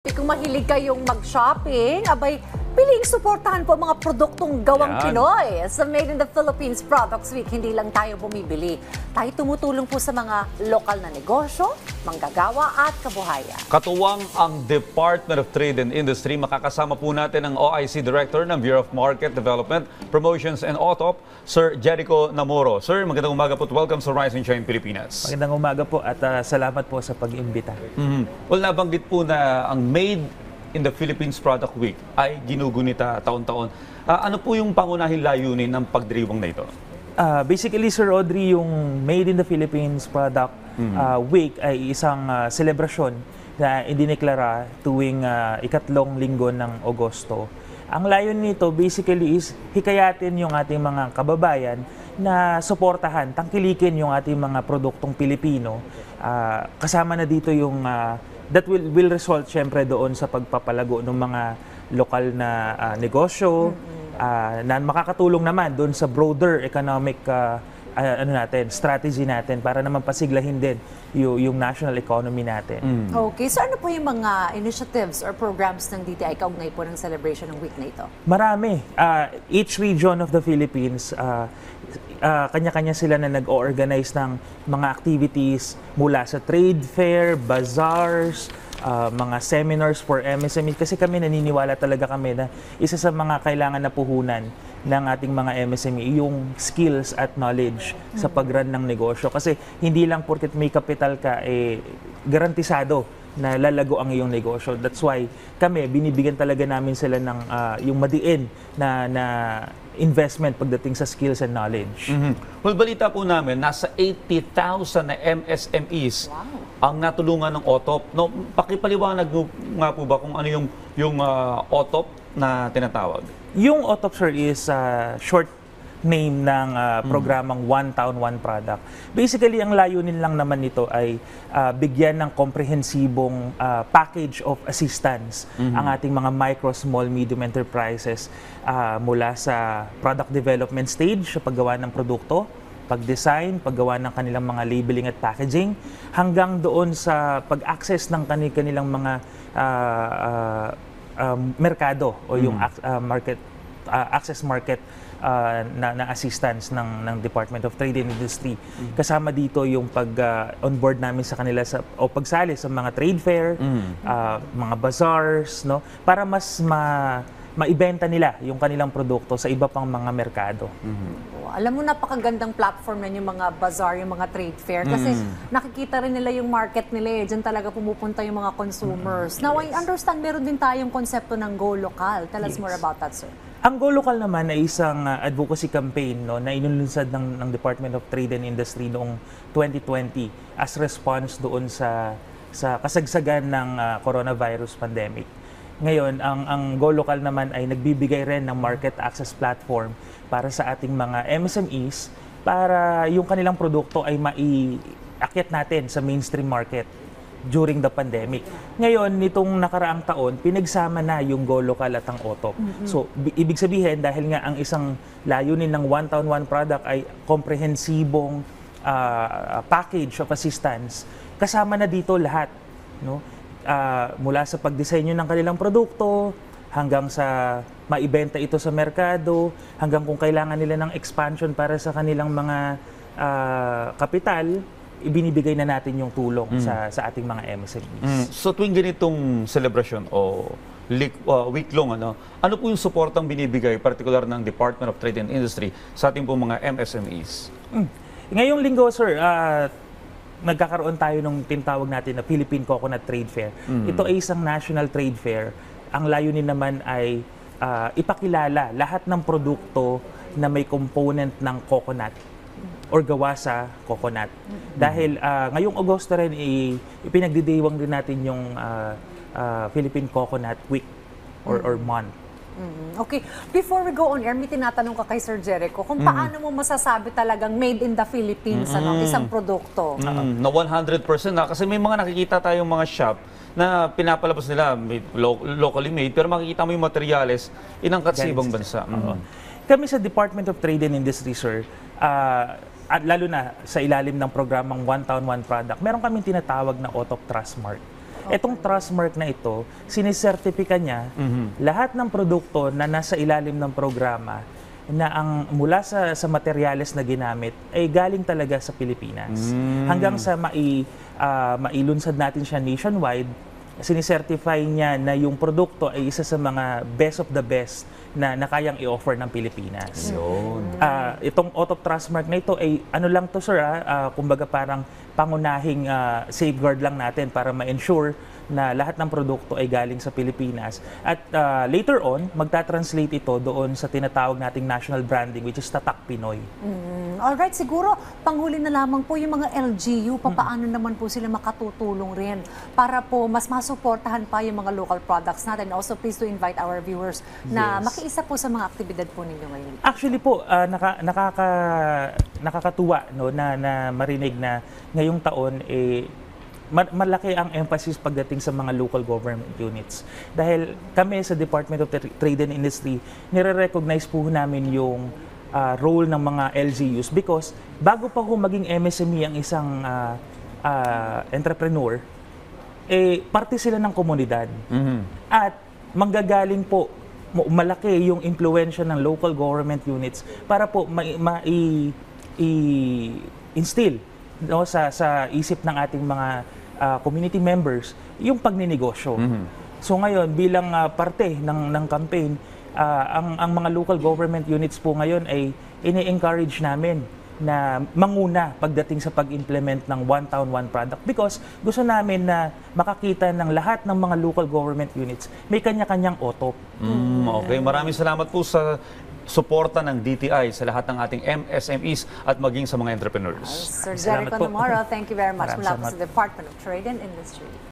Kung mahilig kayong mag-shopping, abay, piling suportahan po mga produktong gawang Pinoy. Sa Made in the Philippines Products Week, hindi lang tayo bumibili. Tayo tumutulong po sa mga lokal na negosyo, manggagawa at kabuhayan. Katuwang ang Department of Trade and Industry, makakasama po natin ang OIC Director ng Bureau of Market Development, Promotions and OTOP, Sir Jericho Namoro. Sir, magandang umaga po at welcome sa Rise and Shine Pilipinas. Magandang umaga po at salamat po sa pag-imbita. Well, nabanggit po na ang Made in the Philippines Product Week ay ginugunita taon-taon. Ano po yung pangunahing layunin ng pagdiriwang na ito? Basically, Sir Audrey, yung Made in the Philippines Product Week ay isang selebrasyon na idineklara tuwing ikatlong linggo ng Agosto. Ang layunin nito basically is hikayatin yung ating mga kababayan na suportahan, tangkilikin yung ating mga produktong Pilipino. Kasama na dito yung that will result syempre doon sa pagpapalago ng mga lokal na negosyo na makakatulong naman doon sa broader economic strategy natin para naman pasiglahin din yung national economy natin. Okay, so ano po yung mga initiatives or programs ng DTI kaugnay po ng celebration ng week na ito? Marami. Each region of the Philippines, kanya-kanya sila na nag-organize ng mga activities mula sa trade fair, bazaars, mga seminars for MSME. Kasi kami naniniwala talaga kami na isa sa mga kailangan na puhunan ng ating mga MSME yung skills at knowledge sa pag-run ng negosyo. Kasi hindi lang porket may kapital ka, garantisado na lalago ang iyong negosyo. That's why kami, binibigyan talaga namin sila ng yung madiin na investment pagdating sa skills and knowledge. Well, balita po namin, nasa 80,000 na MSMEs ang natulungan ng OTOP. No, pakipaliwanag nga po ba kung ano yung OTOP na tinatawag? Yung OTOP, sir, is short name ng programang One Town, One Product. Basically, ang layunin lang naman nito ay bigyan ng komprehensibong package of assistance ang ating mga micro, small, medium enterprises mula sa product development stage, sa paggawa ng produkto, pag-design, paggawa ng kanilang mga labeling at packaging, hanggang doon sa pag-access ng kanilang mga merkado o yung access market na assistance ng Department of Trade and Industry. Kasama dito yung pag-onboard namin sa kanila o pagsali sa mga trade fair, mga bazaars, no, para mas maibenta nila yung kanilang produkto sa iba pang mga merkado. Alam mo, napakagandang platform na yung mga bazaar, yung mga trade fair. Kasi nakikita rin nila yung market nila. Diyan talaga pumupunta yung mga consumers. Now, I understand meron din tayong konsepto ng Go Local. Tell us more about that, sir. Ang Go Local naman ay isang advocacy campaign, no, na inulunsad ng Department of Trade and Industry noong 2020 as response doon sa kasagsagan ng coronavirus pandemic. Ngayon, ang Go Local naman ay nagbibigay rin ng market access platform para sa ating mga MSMEs para yung kanilang produkto ay maiakyat natin sa mainstream market during the pandemic. Ngayon, nitong nakaraang taon, pinagsama na yung Go Local at ang OTOP. So, ibig sabihin, dahil nga ang isang layunin ng One Town, One Product ay komprehensibong package of assistance, kasama na dito lahat, no? Mula sa pagdisenyo ng kanilang produkto, hanggang sa maibenta ito sa merkado, hanggang kung kailangan nila ng expansion para sa kanilang mga kapital, ibinibigay na natin yung tulong sa ating mga MSMEs. So tuwing ganitong celebration o week-long, ano po yung suportang binibigay, particular ng Department of Trade and Industry sa ating po mga MSMEs? Ngayong linggo, sir, nagkakaroon tayo ng tinatawag natin na Philippine Coconut Trade Fair. Ito ay isang national trade fair. Ang layunin naman ay ipakilala lahat ng produkto na may component ng coconut or gawa sa coconut. Dahil ngayong Agosto rin, ipinagdidiwang din natin yung Philippine Coconut Week or month. Okay. Before we go on air, may tinatanong ka kay Sir Jericho kung paano mo masasabi talagang made in the Philippines isang produkto. Na 100% na. Kasi may mga nakikita tayong mga shop na pinapalabas nila locally made, pero makikita mo yung materyales inangkat sa ibang bansa. Kami sa Department of Trade and Industry, sir, at lalo na sa ilalim ng programang One Town, One Product, meron kaming tinatawag na OTOP Trust Mark. Etong trust mark na ito, sinisertipika niya lahat ng produkto na nasa ilalim ng programa na ang mula sa materyales na ginamit ay galing talaga sa Pilipinas. Hanggang sa mailunsad natin siya nationwide, sinisertify niya na yung produkto ay isa sa mga best of the best na kayang i-offer ng Pilipinas. Yun. Itong Otop Trust Mark na ito ay ano lang to sir, kumbaga parang pangunahing safeguard lang natin para ma-ensure na lahat ng produkto ay galing sa Pilipinas. At later on, magta-translate ito doon sa tinatawag nating national branding, which is Tatak Pinoy. Alright, siguro panghuli na lamang po yung mga LGU, paano naman po sila makatutulong rin para po mas masuportahan pa yung mga local products natin. Also, please to invite our viewers na Yes. makiisa po sa mga aktibidad po ninyo ngayon. Actually po, nakakatuwa no, na marinig na ngayong taon malaki ang emphasis pagdating sa mga local government units. Dahil kami sa Department of Trade and Industry, nire-recognize po namin yung role ng mga LGUs because bago pa ho maging MSME ang isang entrepreneur, parte sila ng komunidad. At manggagaling po, malaki yung impluwensya ng local government units para po i-instill no, sa isip ng ating mga community members yung pagninegosyo. So ngayon, bilang parte ng campaign, ang mga local government units po ngayon ay ini-encourage namin na manguna pagdating sa pag-implement ng One Town, One Product because gusto namin na makakita ng lahat ng mga local government units may kanya-kanyang OTOP. Okay, maraming salamat po sa suporta ng DTI sa lahat ng ating MSMEs at maging sa mga entrepreneurs. Sir Salamat Jericho po. Namoro, thank you very much Maraming mula po salamat. sa Department of Trade and Industry.